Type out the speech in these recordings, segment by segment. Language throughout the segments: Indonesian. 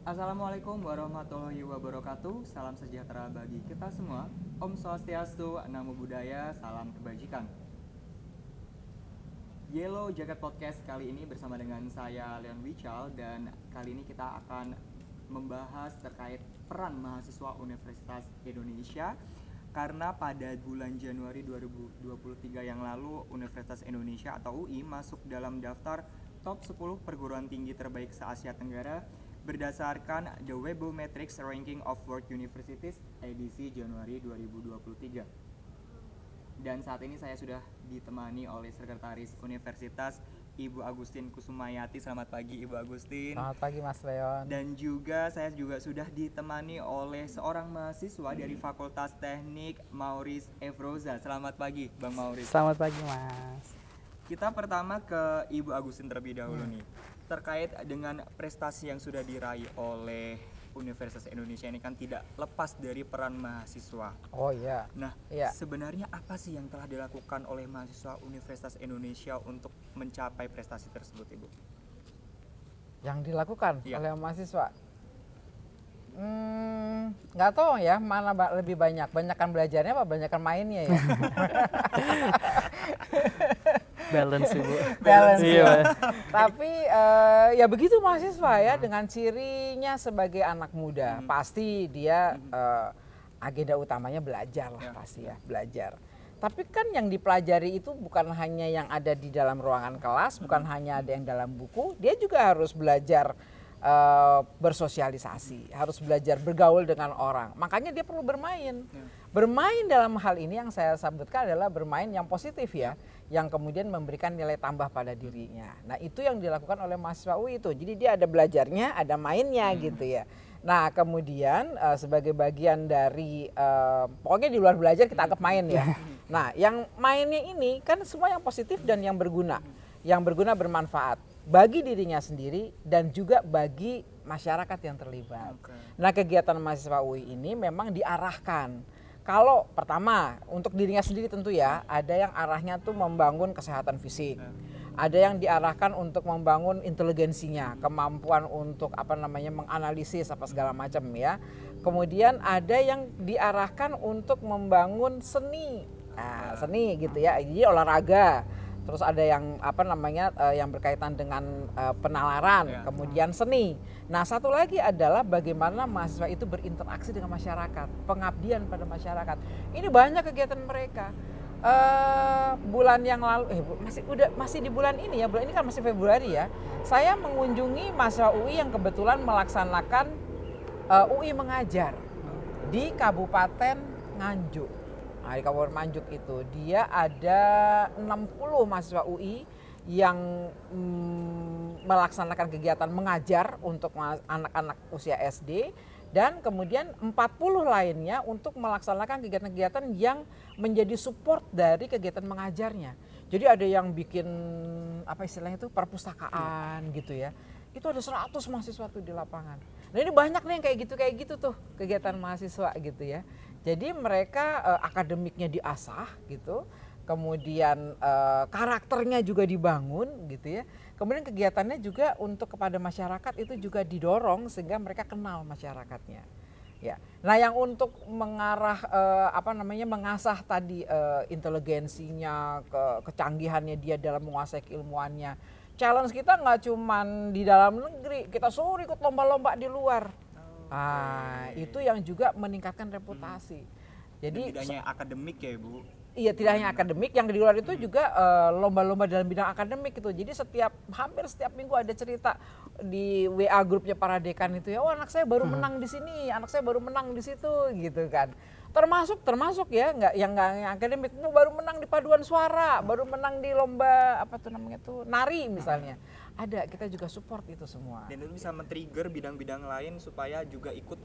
Assalamualaikum warahmatullahi wabarakatuh. Salam sejahtera bagi kita semua. Om Swastiastu, Namo Buddhaya, salam kebajikan. Yellow Jacket Podcast kali ini bersama dengan saya Leon Wichal, dan kali ini kita akan membahas terkait peran mahasiswa Universitas Indonesia, karena pada bulan Januari 2023 yang lalu Universitas Indonesia atau UI masuk dalam daftar top 10 perguruan tinggi terbaik se-Asia Tenggara berdasarkan The Webometrics Ranking of World Universities edisi Januari 2023. Dan saat ini saya sudah ditemani oleh Sekretaris Universitas, Ibu Agustin Kusumayati. Selamat pagi Ibu Agustin. Selamat pagi Mas Leon. Dan juga saya sudah ditemani oleh seorang mahasiswa dari Fakultas Teknik, Maurice Evroza. Selamat pagi Bang Maurice. Selamat pagi Mas. Kita pertama ke Ibu Agustin terlebih dahulu nih, terkait dengan prestasi yang sudah diraih oleh Universitas Indonesia ini, kan tidak lepas dari peran mahasiswa. Oh iya. Nah, Iya. sebenarnya apa sih yang telah dilakukan oleh mahasiswa Universitas Indonesia untuk mencapai prestasi tersebut, Ibu? Yang dilakukan Iya. oleh mahasiswa? Nggak tahu ya, mana lebih banyakkan belajarnya apa banyakkan mainnya ya? Balance Ibu. Balance Iya. ya. Tapi ya begitu mahasiswa ya, dengan cirinya sebagai anak muda, pasti dia agenda utamanya belajar lah, Ya. pasti ya, belajar. Tapi kan yang dipelajari itu bukan hanya yang ada di dalam ruangan kelas, bukan hanya ada yang dalam buku, dia juga harus belajar bersosialisasi, harus belajar bergaul dengan orang. Makanya dia perlu bermain. Bermain dalam hal ini yang saya sebutkan adalah bermain yang positif ya, yang kemudian memberikan nilai tambah pada dirinya. Nah, itu yang dilakukan oleh mahasiswa UI itu. Jadi dia ada belajarnya, ada mainnya gitu ya. Nah, kemudian sebagai bagian dari pokoknya di luar belajar kita anggap main ya. Nah, yang mainnya ini kan semua yang positif dan yang berguna. Yang berguna, bermanfaat bagi dirinya sendiri dan juga bagi masyarakat yang terlibat. Nah, kegiatan mahasiswa UI ini memang diarahkan. Kalau pertama untuk dirinya sendiri tentu ya, ada yang arahnya tuh membangun kesehatan fisik. Ada yang diarahkan untuk membangun inteligensinya, kemampuan untuk menganalisis apa segala macam ya. Kemudian ada yang diarahkan untuk membangun seni. Nah, seni gitu ya. Jadi olahraga. Terus ada yang yang berkaitan dengan penalaran, kemudian seni. Nah, satu lagi adalah bagaimana mahasiswa itu berinteraksi dengan masyarakat, pengabdian pada masyarakat. Ini banyak kegiatan mereka. Bulan yang lalu masih di bulan ini ya, bulan ini kan masih Februari ya. Saya mengunjungi mahasiswa UI yang kebetulan melaksanakan UI mengajar di Kabupaten Nganjuk. Nah, di Kabupaten Nganjuk itu dia ada 60 mahasiswa UI yang melaksanakan kegiatan mengajar untuk anak-anak usia SD, dan kemudian 40 lainnya untuk melaksanakan kegiatan-kegiatan yang menjadi support dari kegiatan mengajarnya. Jadi ada yang bikin perpustakaan gitu ya. Itu ada 100 mahasiswa tuh di lapangan. Nah, ini banyak nih yang kayak gitu tuh kegiatan mahasiswa gitu ya. Jadi mereka akademiknya diasah gitu, kemudian karakternya juga dibangun gitu ya. Kemudian kegiatannya juga untuk kepada masyarakat itu juga didorong sehingga mereka kenal masyarakatnya. Ya. Nah, yang untuk mengarah mengasah tadi inteligensinya, kecanggihannya dia dalam menguasai keilmuannya. Challenge kita nggak cuman di dalam negeri, kita suruh ikut lomba-lomba di luar. Itu yang juga meningkatkan reputasi. Jadi tidak hanya akademik ya, Ibu? Iya, tidak hanya akademik, yang di luar itu juga lomba-lomba dalam bidang akademik itu. Jadi hampir setiap minggu ada cerita di WA grupnya para dekan itu ya, oh anak saya baru menang di sini, anak saya baru menang di situ gitu kan. Termasuk ya, yang akademik, baru menang di paduan suara, baru menang di lomba nari misalnya. Ada, kita juga support itu semua. Dan itu bisa men-trigger bidang-bidang lain supaya juga ikut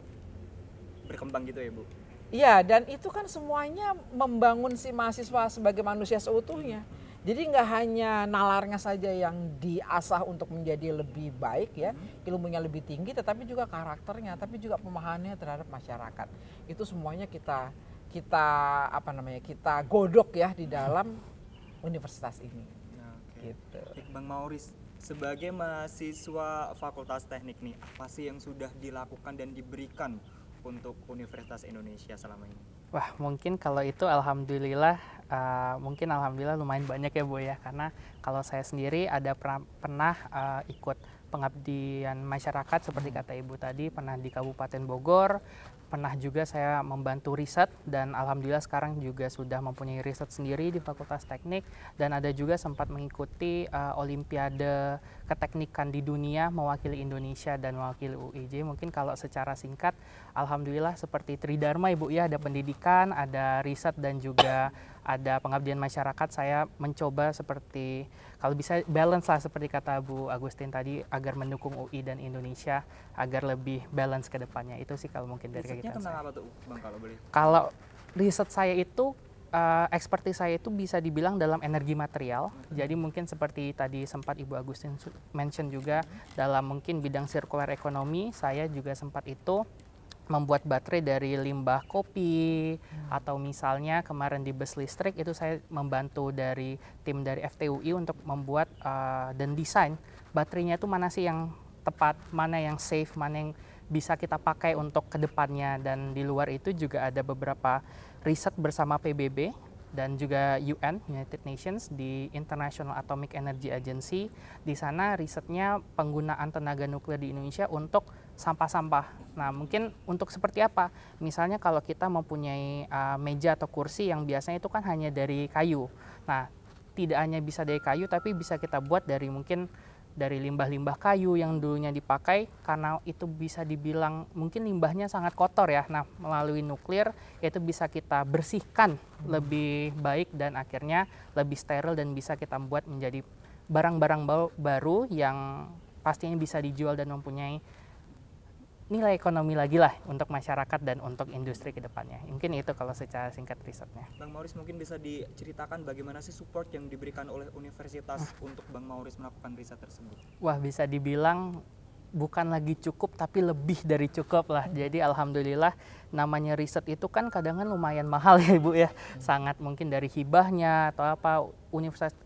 berkembang gitu ya, Bu? Iya, dan itu kan semuanya membangun si mahasiswa sebagai manusia seutuhnya. Jadi nggak hanya nalarnya saja yang diasah untuk menjadi lebih baik ya, ilmunya lebih tinggi, tetapi juga karakternya, tapi juga pemahamannya terhadap masyarakat. Itu semuanya kita godok ya di dalam universitas ini. Nah, Gitu. Bang Maurice, Sebagai mahasiswa Fakultas Teknik nih, apa sih yang sudah dilakukan dan diberikan untuk Universitas Indonesia selama ini? Wah, mungkin kalau itu alhamdulillah, alhamdulillah lumayan banyak ya Bu ya, karena kalau saya sendiri ada pernah ikut pengabdian masyarakat seperti kata Ibu tadi, pernah di Kabupaten Bogor, pernah juga saya membantu riset dan alhamdulillah sekarang juga sudah mempunyai riset sendiri di Fakultas Teknik dan ada juga sempat mengikuti Olimpiade keteknikan di dunia mewakili Indonesia dan mewakili UIJ. Mungkin kalau secara singkat, alhamdulillah seperti Tridharma Ibu ya, ada pendidikan, ada riset dan juga ada pengabdian masyarakat. Saya mencoba seperti kalau bisa balance lah seperti kata Bu Agustin tadi agar mendukung UI dan Indonesia agar lebih balance ke depannya. Itu sih kalau mungkin dari Risetnya kegiatan tentang saya. apa tuh Bang kalau boleh? Kalau riset saya itu expertise saya itu bisa dibilang dalam energi material. Jadi mungkin seperti tadi sempat Ibu Agustin mention juga dalam mungkin bidang circular economy, saya juga sempat itu membuat baterai dari limbah kopi atau misalnya kemarin di bus listrik itu saya membantu dari tim dari FTUI untuk membuat dan desain baterainya itu mana sih yang tepat, mana yang safe, mana yang bisa kita pakai untuk kedepannya. Dan di luar itu juga ada beberapa riset bersama PBB dan juga UN, United Nations di International Atomic Energy Agency. Di sana risetnya penggunaan tenaga nuklir di Indonesia untuk sampah-sampah. Nah, mungkin untuk seperti apa? Misalnya kalau kita mempunyai meja atau kursi yang biasanya itu kan hanya dari kayu. Nah, tidak hanya bisa dari kayu, tapi bisa kita buat dari mungkin dari limbah-limbah kayu yang dulunya dipakai, karena itu bisa dibilang mungkin limbahnya sangat kotor ya. Nah, melalui nuklir itu bisa kita bersihkan lebih baik dan akhirnya lebih steril dan bisa kita buat menjadi barang-barang baru yang pastinya bisa dijual dan mempunyai nilai ekonomi lagi lah untuk masyarakat dan untuk industri ke depannya. Mungkin itu kalau secara singkat risetnya. Bang Mauris mungkin bisa diceritakan bagaimana sih support yang diberikan oleh universitas untuk Bang Mauris melakukan riset tersebut? Wah, bisa dibilang bukan lagi cukup tapi lebih dari cukup lah. Jadi alhamdulillah namanya riset itu kan kadang lumayan mahal ya Ibu ya. Sangat mungkin dari hibahnya atau apa universitas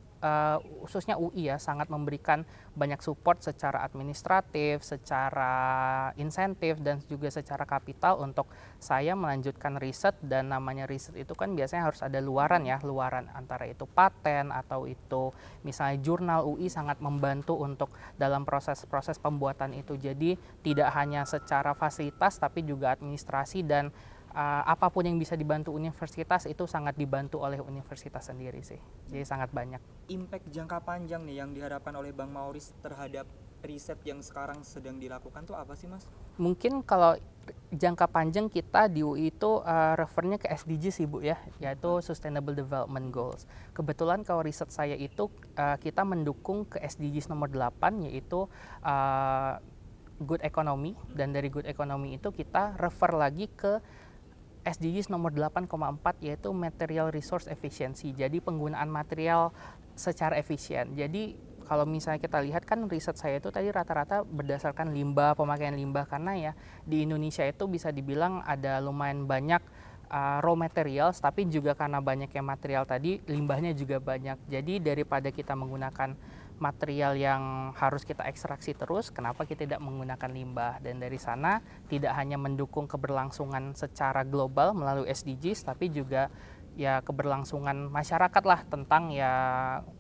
khususnya UI ya sangat memberikan banyak support secara administratif, secara insentif dan juga secara kapital untuk saya melanjutkan riset. Dan namanya riset itu kan biasanya harus ada luaran ya, luaran antara itu paten atau itu misalnya jurnal. UI sangat membantu untuk dalam proses-proses pembuatan itu. Jadi tidak hanya secara fasilitas tapi juga administrasi dan apapun yang bisa dibantu universitas itu sangat dibantu oleh universitas sendiri sih. Jadi sangat banyak. Impact jangka panjang nih yang diharapkan oleh Bang Mauris terhadap riset yang sekarang sedang dilakukan tuh apa sih Mas? Mungkin kalau jangka panjang kita di UI itu refernya ke SDGs sih Bu ya, yaitu Sustainable Development Goals. Kebetulan kalau riset saya itu kita mendukung ke SDGs nomor 8 yaitu Good Economy, dan dari Good Economy itu kita refer lagi ke SDGs nomor 8,4 yaitu Material Resource Efficiency. Jadi penggunaan material secara efisien. Jadi kalau misalnya kita lihat kan riset saya itu tadi rata-rata berdasarkan limbah, pemakaian limbah, karena ya di Indonesia itu bisa dibilang ada lumayan banyak raw materials, tapi juga karena banyaknya material tadi limbahnya juga banyak. Jadi daripada kita menggunakan material yang harus kita ekstraksi terus, kenapa kita tidak menggunakan limbah? Dan dari sana tidak hanya mendukung keberlangsungan secara global melalui SDGs, tapi juga ya keberlangsungan masyarakat lah tentang ya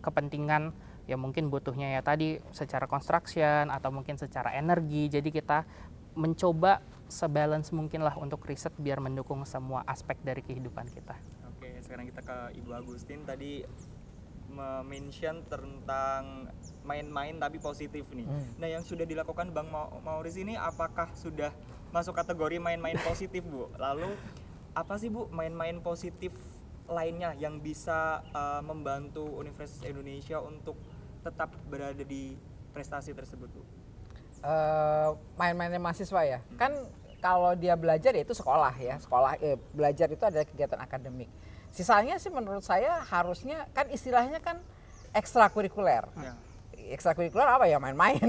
kepentingan ya mungkin butuhnya ya tadi secara construction atau mungkin secara energi. Jadi kita mencoba sebalance mungkin lah untuk riset biar mendukung semua aspek dari kehidupan kita. Oke, sekarang kita ke Ibu Agustin. Tadi mention tentang main-main tapi positif nih. Nah, yang sudah dilakukan Bang Mauris ini apakah sudah masuk kategori main-main positif, Bu? Lalu apa sih Bu main-main positif lainnya yang bisa membantu Universitas Indonesia untuk tetap berada di prestasi tersebut, Bu? Main-mainnya mahasiswa ya. Kan kalau dia belajar ya itu sekolah ya. Belajar itu adalah kegiatan akademik. Sisanya sih menurut saya harusnya kan istilahnya kan ekstrakurikuler. Ya. Ekstrakurikuler apa ya main-main,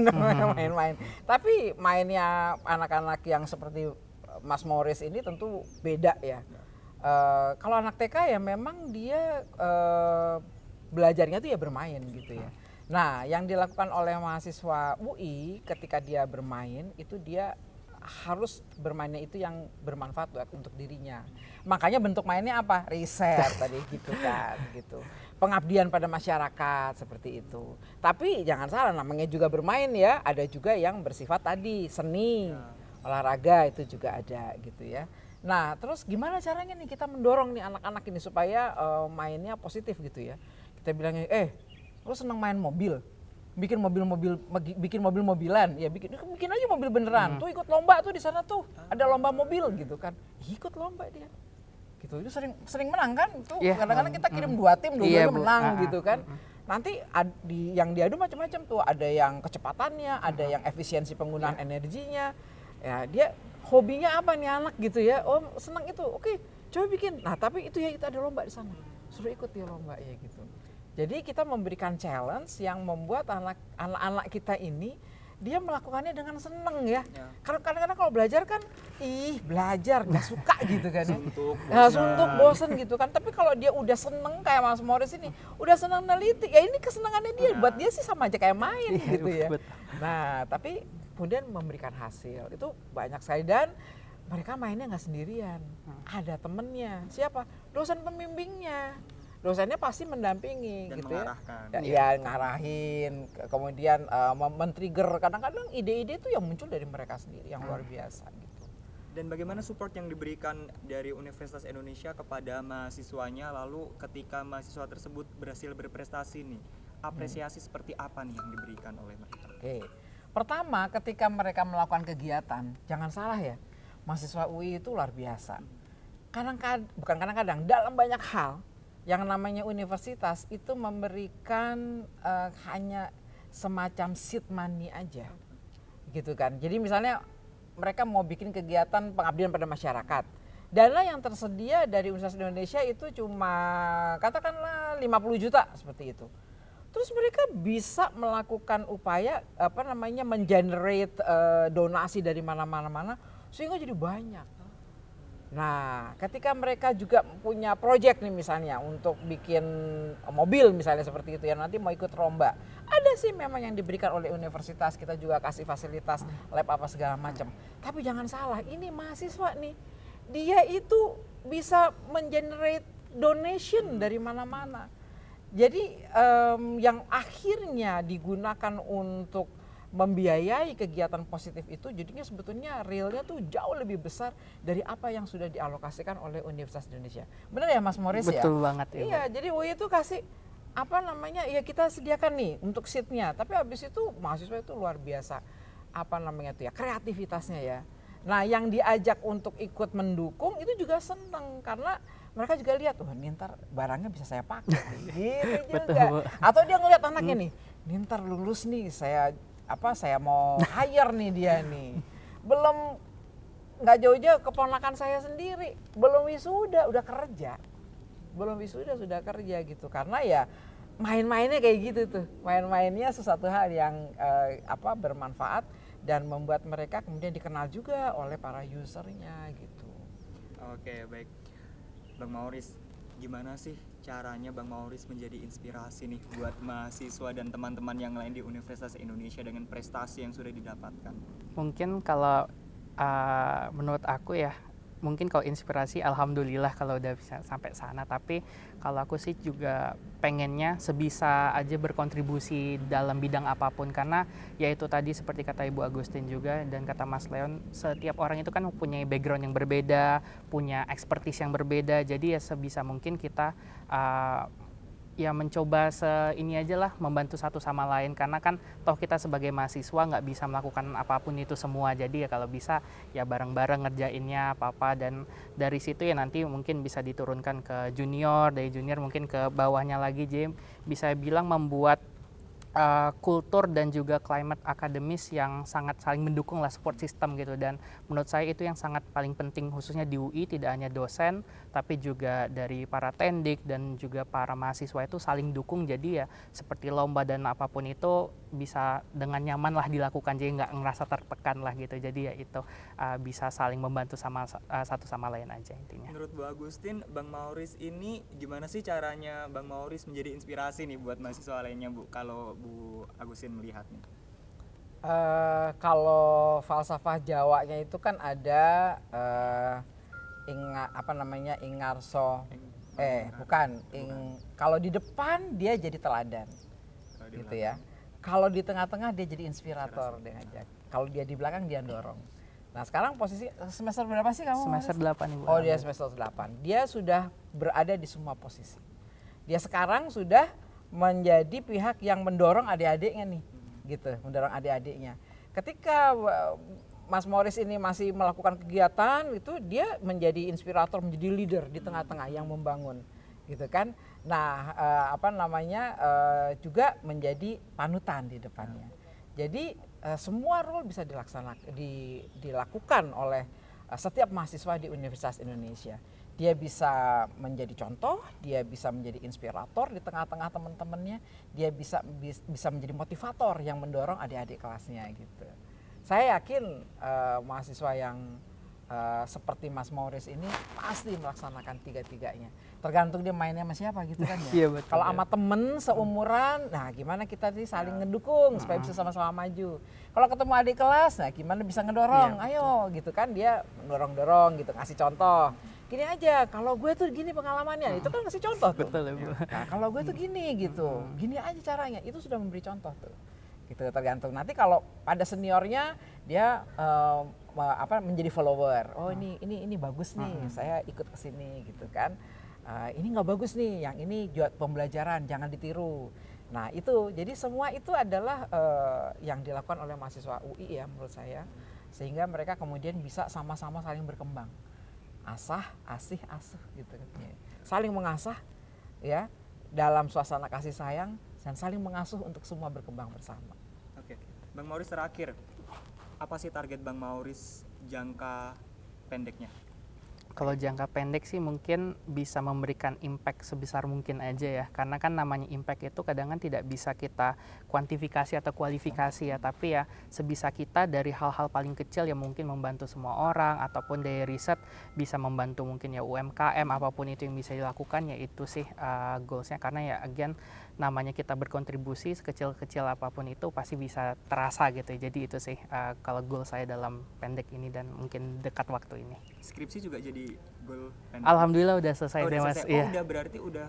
main-main. Tapi mainnya anak-anak yang seperti Mas Mauris ini tentu beda ya. Kalau anak TK ya memang dia belajarnya tuh ya bermain gitu ya. Nah, yang dilakukan oleh mahasiswa UI ketika dia bermain itu dia harus bermainnya itu yang bermanfaat untuk dirinya. Makanya bentuk mainnya apa? Riset tadi gitu kan, gitu. Pengabdian pada masyarakat seperti itu. Tapi jangan salah, namanya juga bermain ya. Ada juga yang bersifat tadi seni, olahraga itu juga ada gitu ya. Nah, terus gimana caranya nih kita mendorong nih anak-anak ini supaya mainnya positif gitu ya. Kita bilangnya, lo senang main mobil, bikin mobil-mobilan, ya bikin aja mobil beneran. Tuh ikut lomba tuh di sana tuh, ada lomba mobil gitu kan. Ikut lomba dia. Gitu. Itu sering menang kan? Tuh kadang-kadang kita kirim 2 tim, dua-duanya menang gitu kan. Nanti yang diadu macam-macam tuh, ada yang kecepatannya, ada yang efisiensi penggunaan energinya. Ya, dia hobinya apa nih anak gitu ya. Oh, senang itu. Oke, coba bikin. Nah, tapi itu ya kita ada lomba di sana. Suruh ikut ya lomba ya gitu. Jadi kita memberikan challenge yang membuat anak-anak kita ini dia melakukannya dengan seneng ya. Karena kadang-kadang kalau belajar kan, belajar nggak suka gitu kan ya. Suntuk, bosen gitu kan. Tapi kalau dia udah seneng kayak Mas Morris ini, udah seneng neliti, ya ini kesenangannya dia. Buat dia sih sama aja kayak main gitu ya. Nah, tapi kemudian memberikan hasil itu banyak sekali, dan mereka mainnya nggak sendirian. Ada temennya. Siapa? Dosen pembimbingnya. Dosennya pasti mendampingi dan gitu mengarahkan. ya ngarahin, kemudian men-trigger kadang-kadang ide-ide itu yang muncul dari mereka sendiri yang luar biasa gitu. Dan bagaimana support yang diberikan dari Universitas Indonesia kepada mahasiswanya, lalu ketika mahasiswa tersebut berhasil berprestasi nih, apresiasi seperti apa nih yang diberikan oleh mereka? Oke. Pertama, ketika mereka melakukan kegiatan, jangan salah ya, mahasiswa UI itu luar biasa. Bukan kadang-kadang, dalam banyak hal yang namanya universitas itu memberikan hanya semacam seed money aja gitu kan. Jadi misalnya mereka mau bikin kegiatan pengabdian pada masyarakat, dana yang tersedia dari Universitas Indonesia itu cuma katakanlah 50 juta seperti itu. Terus mereka bisa melakukan upaya mengenerate donasi dari mana-mana sehingga jadi banyak. Nah, ketika mereka juga punya proyek nih misalnya untuk bikin mobil misalnya seperti itu ya, nanti mau ikut lomba. Ada sih memang yang diberikan oleh universitas, kita juga kasih fasilitas lab apa segala macam. Tapi jangan salah, ini mahasiswa nih, dia itu bisa mengenerate donation dari mana-mana. Jadi yang akhirnya digunakan untuk membiayai kegiatan positif itu jadinya sebetulnya realnya tuh jauh lebih besar dari apa yang sudah dialokasikan oleh Universitas Indonesia. Benar ya Mas Morris ya? Betul banget ya. Iya, jadi UI itu kasih ya kita sediakan nih untuk seatnya, tapi habis itu mahasiswa itu luar biasa kreativitasnya ya. Nah, yang diajak untuk ikut mendukung itu juga senang karena mereka juga lihat, ini ntar barangnya bisa saya pakai gitu juga. Atau dia ngeliat anaknya nih, ntar lulus nih saya mau hire nih dia nih. Belum, nggak jauh-jauh keponakan saya sendiri, belum wisuda udah kerja. Belum wisuda sudah kerja gitu. Karena ya main-mainnya kayak gitu tuh. Main-mainnya sesuatu hal yang bermanfaat dan membuat mereka kemudian dikenal juga oleh para usernya gitu. Oke, baik. Bang Mauris, gimana sih caranya Bang Mauris menjadi inspirasi nih buat mahasiswa dan teman-teman yang lain di Universitas Indonesia dengan prestasi yang sudah didapatkan? Mungkin kalau menurut aku ya, mungkin kalau inspirasi alhamdulillah kalau udah bisa sampai sana, tapi kalau aku sih juga pengennya sebisa aja berkontribusi dalam bidang apapun, karena ya itu tadi seperti kata Ibu Agustin juga dan kata Mas Leon, setiap orang itu kan punya background yang berbeda, punya expertise yang berbeda, jadi ya sebisa mungkin kita ya mencoba ini aja lah, membantu satu sama lain, karena kan toh kita sebagai mahasiswa nggak bisa melakukan apapun itu semua, jadi ya kalau bisa ya bareng-bareng ngerjainnya apa-apa, dan dari situ ya nanti mungkin bisa diturunkan ke junior, dari junior mungkin ke bawahnya lagi, jadi bisa bilang membuat kultur dan juga climate akademis yang sangat saling mendukung lah, support system gitu. Dan menurut saya itu yang sangat paling penting khususnya di UI, tidak hanya dosen tapi juga dari para tendik dan juga para mahasiswa itu saling dukung, jadi ya seperti lomba dan apapun itu bisa dengan nyaman lah dilakukan, jadi nggak ngerasa tertekan lah gitu, jadi ya itu bisa saling membantu sama satu sama lain aja intinya. Menurut Bu Agustin, Bang Mauris ini gimana sih caranya Bang Mauris menjadi inspirasi nih buat mahasiswa lainnya, Bu? Kalau Bu Agustin melihatnya? Kalau falsafah Jawanya itu kan ada ingarso bukan kalau di depan dia jadi teladan gitu ya. Kalau di tengah-tengah dia jadi inspirator, dia ngajak. Kalau dia di belakang dia dorong. Nah sekarang posisi semester berapa sih kamu? Semester 8 Ibu. Oh dia semester 8. Dia sudah berada di semua posisi. Dia sekarang sudah menjadi pihak yang mendorong adik-adiknya nih, gitu, mendorong adik-adiknya. Ketika Mas Morris ini masih melakukan kegiatan, itu dia menjadi inspirator, menjadi leader di tengah-tengah yang membangun, gitu kan. Nah, juga menjadi panutan di depannya. Jadi semua role bisa dilakukan oleh setiap mahasiswa di Universitas Indonesia. Dia bisa menjadi contoh, dia bisa menjadi inspirator di tengah-tengah teman-temannya, dia bisa menjadi motivator yang mendorong adik-adik kelasnya gitu. Saya yakin mahasiswa yang seperti Mas Morris ini pasti melaksanakan tiga-tiganya. Tergantung dia mainnya sama siapa gitu kan ya. Iya, betul, kalau sama temen seumuran, nah gimana kita nih saling ngedukung supaya bisa sama-sama maju. Kalau ketemu adik kelas, nah gimana bisa ngedorong, ayo gitu kan, dia mendorong-dorong gitu, ngasih contoh. Gini aja, kalau gue tuh gini pengalamannya, itu kan ngasih contoh tuh. Betul ya Bu. Nah kalau gue tuh gini gitu, gini aja caranya, itu sudah memberi contoh tuh. Gitu tergantung. Nanti kalau pada seniornya dia menjadi follower. Oh ini bagus nih, saya ikut ke sini gitu kan. Ini nggak bagus nih, yang ini buat pembelajaran, jangan ditiru. Nah itu, jadi semua itu adalah yang dilakukan oleh mahasiswa UI ya menurut saya, sehingga mereka kemudian bisa sama-sama saling berkembang. Asah, asih, asuh gitu katanya. Saling mengasah ya dalam suasana kasih sayang dan saling mengasuh untuk semua berkembang bersama. Oke, Bang Mauris terakhir, apa sih target Bang Mauris jangka pendeknya? Kalau jangka pendek sih mungkin bisa memberikan impact sebesar mungkin aja ya, karena kan namanya impact itu kadang kan tidak bisa kita kuantifikasi atau kualifikasi ya, tapi ya sebisa kita dari hal-hal paling kecil yang mungkin membantu semua orang, ataupun dari riset bisa membantu mungkin ya UMKM, apapun itu yang bisa dilakukan ya itu sih goalsnya, karena ya again namanya kita berkontribusi sekecil-kecil apapun itu pasti bisa terasa gitu. Jadi itu sih kalau goal saya dalam pendek ini dan mungkin dekat waktu ini. Skripsi juga jadi goal pendek? Alhamdulillah udah selesai deh Mas. Oh, udah berarti udah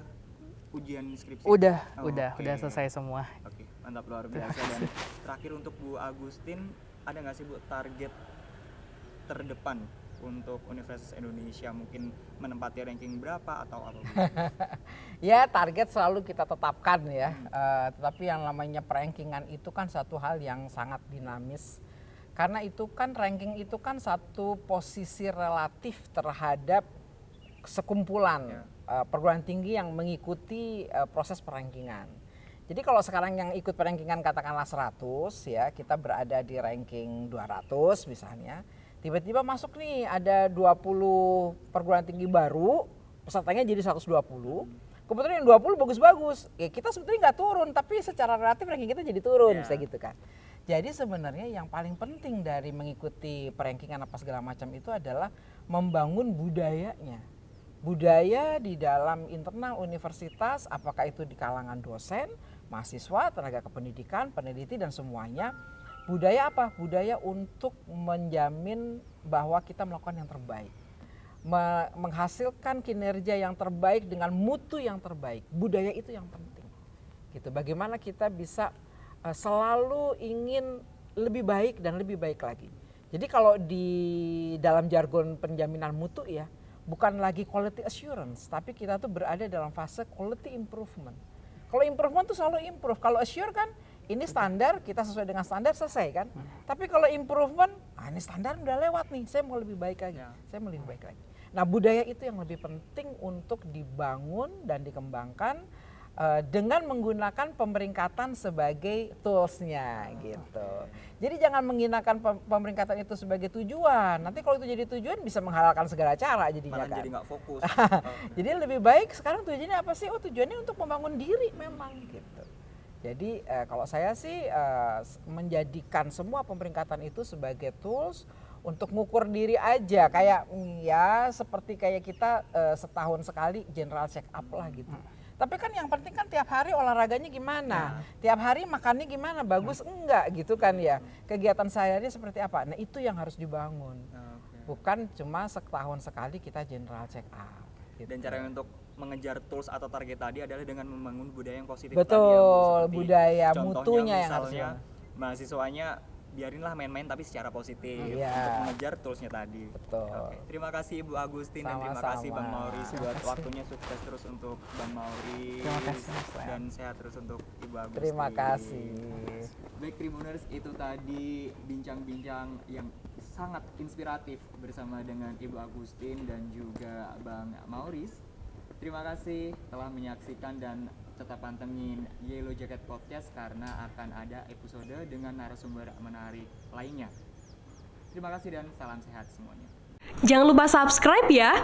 ujian skripsi? Udah selesai semua. Oke, mantap, luar biasa. Dan terakhir untuk Bu Agustin, ada nggak sih Bu target terdepan untuk Universitas Indonesia, mungkin menempati ranking berapa atau apa? Ya target selalu kita tetapkan ya, tetapi yang namanya perankingan itu kan satu hal yang sangat dinamis, karena itu kan ranking itu kan satu posisi relatif terhadap sekumpulan perguruan tinggi yang mengikuti proses perankingan. Jadi kalau sekarang yang ikut perankingan katakanlah 100 ya, kita berada di ranking 200 misalnya. Tiba-tiba masuk nih ada 20 perguruan tinggi baru, pesertanya jadi 120. Kebetulan yang 20 bagus-bagus. Ya kita sebetulnya nggak turun, tapi secara relatif ranking kita jadi turun, bisa gitu kan. Jadi sebenarnya yang paling penting dari mengikuti perankingan apa segala macam itu adalah membangun budayanya. Budaya di dalam internal universitas, apakah itu di kalangan dosen, mahasiswa, tenaga kependidikan, peneliti dan semuanya. Budaya apa? Budaya untuk menjamin bahwa kita melakukan yang terbaik. Menghasilkan kinerja yang terbaik dengan mutu yang terbaik. Budaya itu yang penting. Gitu. Bagaimana kita bisa selalu ingin lebih baik dan lebih baik lagi. Jadi kalau di dalam jargon penjaminan mutu ya, bukan lagi quality assurance, tapi kita tuh berada dalam fase quality improvement. Kalau improvement tuh selalu improve. Kalau assure kan ini standar, kita sesuai dengan standar, selesai kan. Tapi kalau improvement, ini standar udah lewat nih, saya mau lebih baik lagi, saya mau lebih baik lagi. Nah budaya itu yang lebih penting untuk dibangun dan dikembangkan dengan menggunakan pemeringkatan sebagai toolsnya gitu. Jadi jangan menggunakan pemeringkatan itu sebagai tujuan. Nanti kalau itu jadi tujuan bisa menghalalkan segala cara jadinya. Malah kan. Jadi nggak fokus. Jadi lebih baik sekarang tujuannya apa sih? Oh tujuannya untuk membangun diri memang gitu. Jadi kalau saya sih menjadikan semua pemeringkatan itu sebagai tools untuk ngukur diri aja, kayak ya seperti kayak kita setahun sekali general check up lah gitu. Tapi kan yang penting kan tiap hari olahraganya gimana, tiap hari makannya gimana, bagus enggak gitu kan ya. Kegiatan sehari-hari seperti apa. Nah itu yang harus dibangun. Bukan cuma setahun sekali kita general check up. Gitu. Dan cara untuk mengejar tools atau target tadi adalah dengan membangun budaya yang positif. Betul, tadi ya, Bu. Seperti budaya contohnya mutunya yang harus misalnya mahasiswanya biarinlah main-main tapi secara positif Iya. untuk mengejar toolsnya tadi. Betul. Oke. Terima kasih Ibu Agustin dan terima Sama-sama. kasih Bang Mauris buat waktunya, sukses terus untuk Bang Mauris. Terima kasih, Mas Lea. Dan sehat terus untuk Ibu Agustin. Terima kasih. Baik Tribuners, itu tadi bincang-bincang yang sangat inspiratif bersama dengan Ibu Agustin dan juga Bang Mauris. Terima kasih telah menyaksikan dan tetap pantengin Yellow Jacket Podcast karena akan ada episode dengan narasumber menarik lainnya. Terima kasih dan salam sehat semuanya. Jangan lupa subscribe ya.